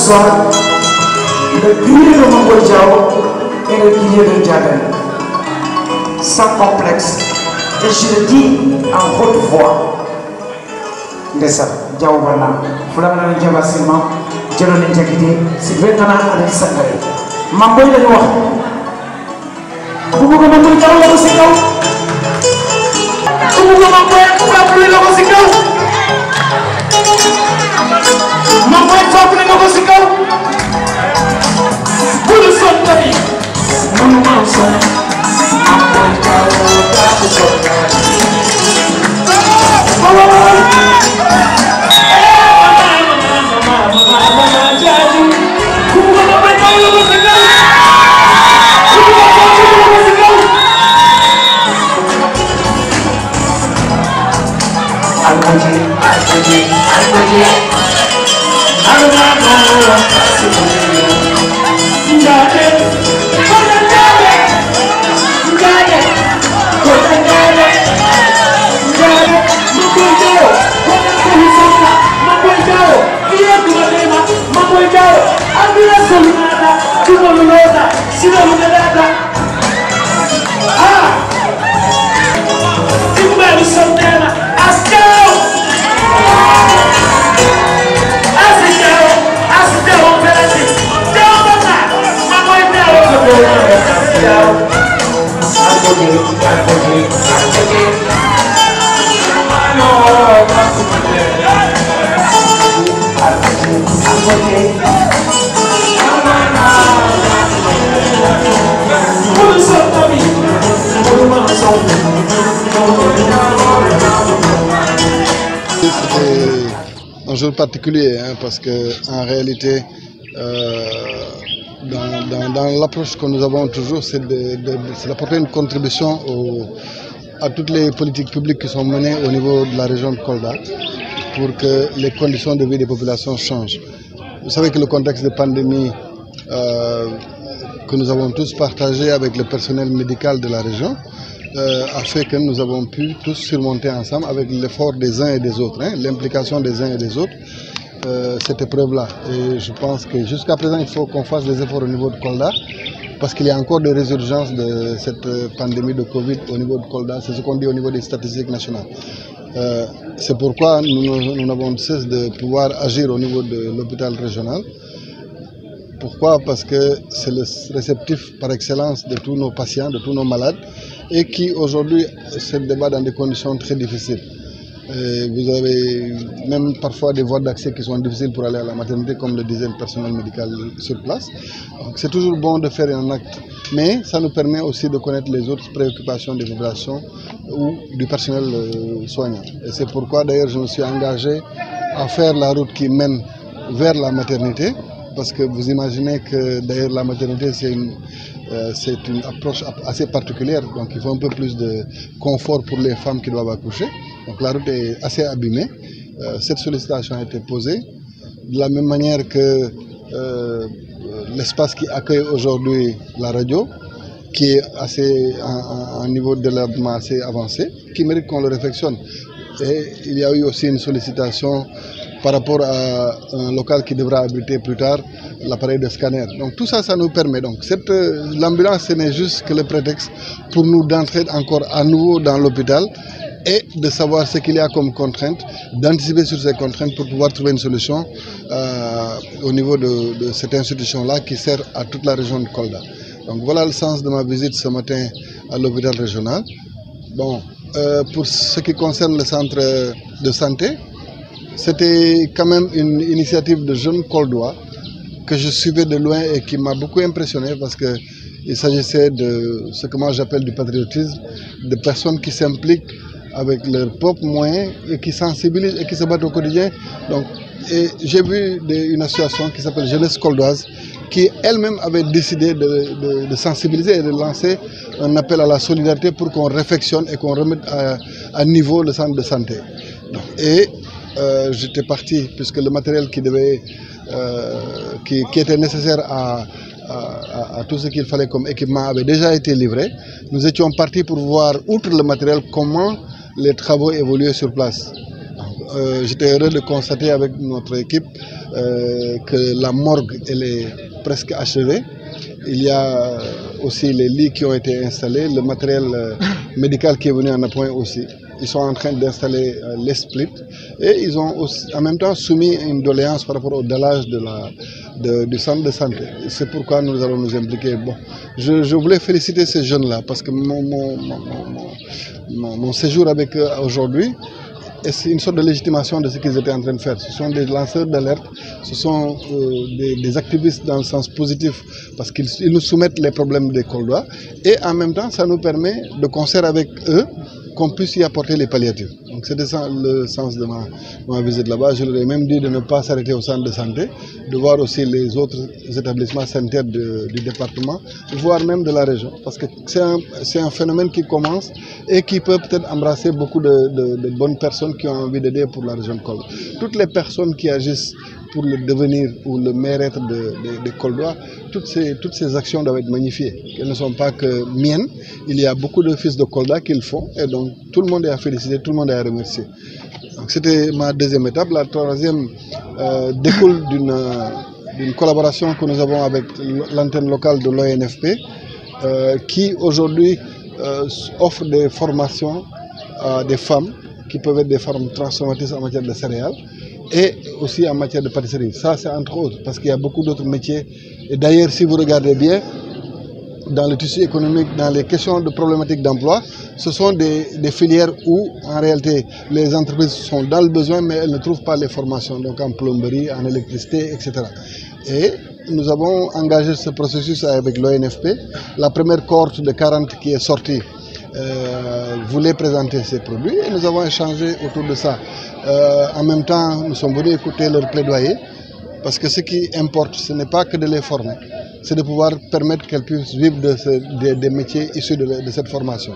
soir, le grillé de Mamboy Diao et le grillé de Diaden. Sans complexe. Et je le dis en haute voix. Ndessa, Diao Bana, Fulana Ndiaba Sima, Djelo Ndjakite, Sylvain Nana Alain Sangare. Mamboy la ñu wax. Bu ko Mamboy Diao la ko ci kaw. Bu ko Mamboy la ko ci kaw. Mamboy topp na ko ci kaw. Bu lu son tabi. Manu ma son. Mamboy Diao da ko son. C'était un jour particulier parce que en réalité dans l'approche que nous avons toujours, c'est d'apporter une contribution à toutes les politiques publiques qui sont menées au niveau de la région de Kolda pour que les conditions de vie des populations changent. Vous savez que le contexte de pandémie que nous avons tous partagé avec le personnel médical de la région a fait que nous avons pu tous surmonter ensemble avec l'effort des uns et des autres, l'implication des uns et des autres, cette épreuve-là. Et je pense que jusqu'à présent, il faut qu'on fasse des efforts au niveau de Kolda parce qu'il y a encore des résurgences de cette pandémie de Covid au niveau de Kolda. C'est ce qu'on dit au niveau des statistiques nationales. C'est pourquoi nous n'avons de cesse de pouvoir agir au niveau de l'hôpital régional. Pourquoi? Parce que c'est le réceptif par excellence de tous nos patients, de tous nos malades, et qui aujourd'hui se débat dans des conditions très difficiles. Vous avez même parfois des voies d'accès qui sont difficiles pour aller à la maternité, comme le disait le personnel médical sur place. C'est toujours bon de faire un acte, mais ça nous permet aussi de connaître les autres préoccupations des populations ou du personnel soignant. Et c'est pourquoi d'ailleurs je me suis engagé à faire la route qui mène vers la maternité, parce que vous imaginez que d'ailleurs la maternité c'est une approche assez particulière, donc il faut un peu plus de confort pour les femmes qui doivent accoucher. Donc la route est assez abîmée. Cette sollicitation a été posée de la même manière que l'espace qui accueille aujourd'hui la radio, qui est assez à un niveau de développement assez avancé, qui mérite qu'on le réfectionne. Et il y a eu aussi une sollicitation par rapport à un local qui devra abriter plus tard l'appareil de scanner. Donc tout ça, ça nous permet. Donc l'ambulance, ce n'est juste que le prétexte pour nous d'entrer encore à nouveau dans l'hôpital et de savoir ce qu'il y a comme contraintes, d'anticiper sur ces contraintes pour pouvoir trouver une solution au niveau de cette institution-là qui sert à toute la région de Kolda. Donc voilà le sens de ma visite ce matin à l'hôpital régional. Bon, pour ce qui concerne le centre de santé, c'était quand même une initiative de jeunes Koldois que je suivais de loin et qui m'a beaucoup impressionné parce qu'il s'agissait de ce que moi j'appelle du patriotisme, de personnes qui s'impliquent avec leurs propres moyens et qui sensibilisent et qui se battent au quotidien. Donc, j'ai vu une association qui s'appelle Jeunesse Koldoise qui elle-même avait décidé de sensibiliser et de lancer un appel à la solidarité pour qu'on réfectionne et qu'on remette à niveau le centre de santé. Et j'étais parti puisque le matériel qui était nécessaire à tout ce qu'il fallait comme équipement avait déjà été livré. Nous étions partis pour voir, outre le matériel, comment les travaux évoluaient sur place. j'étais heureux de constater avec notre équipe que la morgue elle est presque achevée. Il y a aussi les lits qui ont été installés, le matériel médical qui est venu en appoint aussi. Ils sont en train d'installer les splits et ils ont aussi, en même temps soumis une doléance par rapport au dallage du centre de santé. C'est pourquoi nous allons nous impliquer. Bon, je voulais féliciter ces jeunes-là parce que mon séjour avec eux aujourd'hui, c'est une sorte de légitimation de ce qu'ils étaient en train de faire. Ce sont des lanceurs d'alerte, ce sont des activistes dans le sens positif parce qu'ils nous soumettent les problèmes des Koldois et en même temps ça nous permet de concert avec eux qu'on puisse y apporter les palliatifs. Donc c'était ça le sens de ma visite là-bas. Je leur ai même dit de ne pas s'arrêter au centre de santé, de voir aussi les autres établissements sanitaires du département, voire même de la région. Parce que c'est un phénomène qui commence et qui peut peut-être embrasser beaucoup de bonnes personnes qui ont envie d'aider pour la région de Kolda. Toutes les personnes qui agissent pour le devenir ou le meilleur-être des Koldois, toutes ces actions doivent être magnifiées. Elles ne sont pas que miennes. Il y a beaucoup de fils de Kolda qui le font et donc tout le monde est à féliciter, tout le monde est à remercier. C'était ma deuxième étape. La troisième découle d'une collaboration que nous avons avec l'antenne locale de l'ONFP qui aujourd'hui offre des formations à des femmes qui peuvent être des femmes transformatrices en matière de céréales et aussi en matière de pâtisserie. Ça, c'est entre autres, parce qu'il y a beaucoup d'autres métiers. Et d'ailleurs, si vous regardez bien, dans le tissu économique, dans les questions de problématiques d'emploi, ce sont des filières où, en réalité, les entreprises sont dans le besoin, mais elles ne trouvent pas les formations, donc en plomberie, en électricité, etc. Et nous avons engagé ce processus avec l'ONFP. La première cohorte de 40 qui est sortie voulait présenter ses produits et nous avons échangé autour de ça. En même temps, nous sommes venus écouter leur plaidoyer parce que ce qui importe, ce n'est pas que de les former, c'est de pouvoir permettre qu'elles puissent vivre des métiers issus de cette formation.